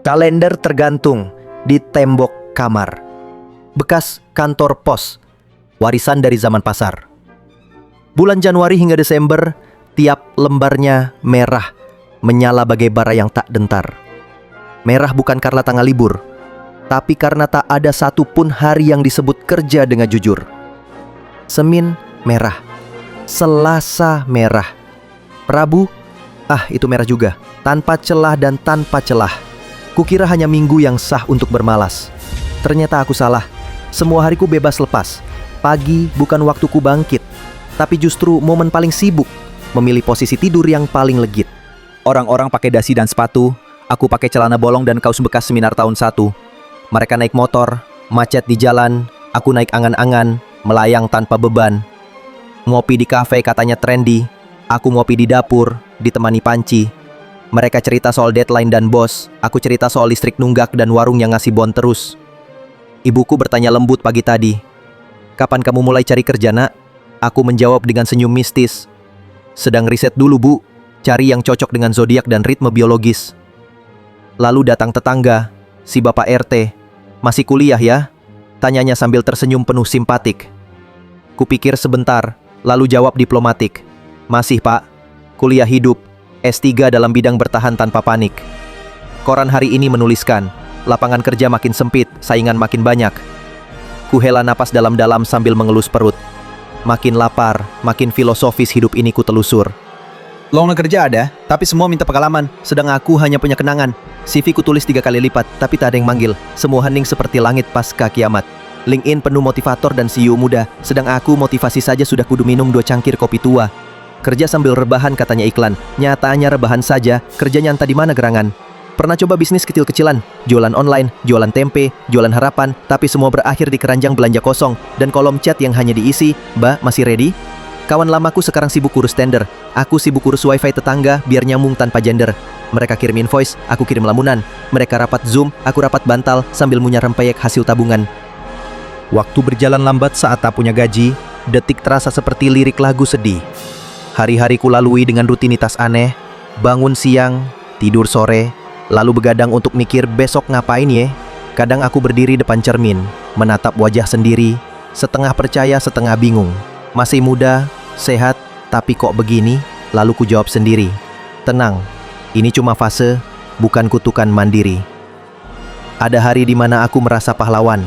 Kalender tergantung di tembok kamar. Bekas kantor pos, warisan dari zaman pasar. Bulan Januari hingga Desember, tiap lembarnya merah, menyala bagai bara yang tak gentar. Merah bukan karena tanggal libur, tapi karena tak ada satupun hari yang disebut kerja dengan jujur. Senin merah, Selasa merah, Rabu, itu merah juga, tanpa celah dan tanpa celah. Kukira hanya Minggu yang sah untuk bermalas. Ternyata aku salah. Semua hariku bebas lepas. Pagi bukan waktuku bangkit, tapi justru momen paling sibuk, memilih posisi tidur yang paling legit. Orang-orang pakai dasi dan sepatu, aku pakai celana bolong dan kaos bekas seminar tahun 1. Mereka naik motor, macet di jalan, aku naik angan-angan, melayang tanpa beban. Ngopi di kafe katanya trendy, aku ngopi di dapur, ditemani panci. Mereka cerita soal deadline dan bos, aku cerita soal listrik nunggak dan warung yang ngasih bon terus. Ibuku bertanya lembut pagi tadi, "Kapan kamu mulai cari kerja, nak?" Aku menjawab dengan senyum mistis, "Sedang riset dulu, Bu. Cari yang cocok dengan zodiak dan ritme biologis." Lalu datang tetangga, si Bapak RT. "Masih kuliah ya?" Tanyanya sambil tersenyum penuh simpatik. Kupikir sebentar, lalu jawab diplomatik, "Masih, Pak. Kuliah hidup, S3 dalam bidang bertahan tanpa panik." Koran hari ini menuliskan, lapangan kerja makin sempit, saingan makin banyak. Kuhela napas dalam-dalam sambil mengelus perut. Makin lapar, makin filosofis hidup ini kutelusur. Lowongan kerja ada, tapi semua minta pengalaman, sedang aku hanya punya kenangan. CV ku tulis 3 kali lipat, tapi tak ada yang manggil. Semua hening seperti langit pasca kiamat. LinkedIn penuh motivator dan CEO muda, sedang aku motivasi saja sudah kudu minum 2 cangkir kopi tua. Kerja sambil rebahan katanya iklan, nyatanya rebahan saja, kerjanya entah di mana gerangan. Pernah coba bisnis kecil-kecilan, jualan online, jualan tempe, jualan harapan, tapi semua berakhir di keranjang belanja kosong dan kolom chat yang hanya diisi, "Mbak, masih ready?" Kawan lamaku sekarang sibuk urus tender, aku sibuk urus wifi tetangga biar nyambung tanpa gender. Mereka kirim invoice, aku kirim lamunan. Mereka rapat Zoom, aku rapat bantal sambil munyah rempeyek hasil tabungan. Waktu berjalan lambat saat tak punya gaji, detik terasa seperti lirik lagu sedih. Hari-hari ku lalui dengan rutinitas aneh, bangun siang, tidur sore, lalu begadang untuk mikir besok ngapain ya. Kadang aku berdiri depan cermin, menatap wajah sendiri, setengah percaya setengah bingung. Masih muda, sehat, tapi kok begini? Lalu ku jawab sendiri, "Tenang, ini cuma fase, bukan kutukan mandiri." Ada hari di mana aku merasa pahlawan,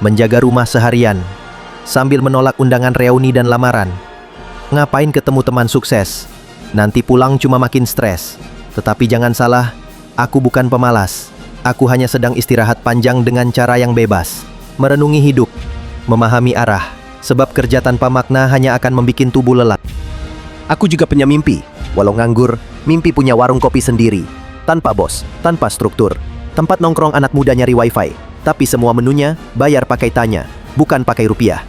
menjaga rumah seharian, sambil menolak undangan reuni dan lamaran. Ngapain ketemu teman sukses? Nanti pulang cuma makin stres. Tetapi jangan salah, aku bukan pemalas. Aku hanya sedang istirahat panjang dengan cara yang bebas. Merenungi hidup, memahami arah. Sebab kerja tanpa makna hanya akan membuat tubuh lelah. Aku juga punya mimpi. Walau nganggur, mimpi punya warung kopi sendiri. Tanpa bos, tanpa struktur. Tempat nongkrong anak muda nyari wifi. Tapi semua menunya bayar pakai tanya, bukan pakai rupiah.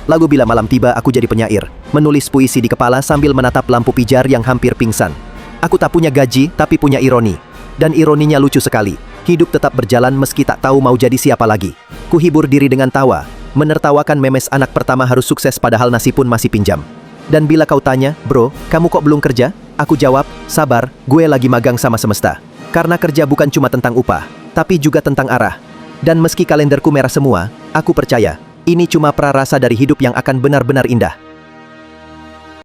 Lalu bila malam tiba aku jadi penyair, menulis puisi di kepala sambil menatap lampu pijar yang hampir pingsan. Aku tak punya gaji tapi punya ironi. Dan ironinya lucu sekali. Hidup tetap berjalan meski tak tahu mau jadi siapa lagi. Ku hibur diri dengan tawa, menertawakan memes anak pertama harus sukses padahal nasi pun masih pinjam. Dan bila kau tanya, "Bro, kamu kok belum kerja?" Aku jawab, "Sabar, gue lagi magang sama semesta." Karena kerja bukan cuma tentang upah, tapi juga tentang arah. Dan meski kalenderku merah semua, aku percaya, ini cuma prarasa dari hidup yang akan benar-benar indah.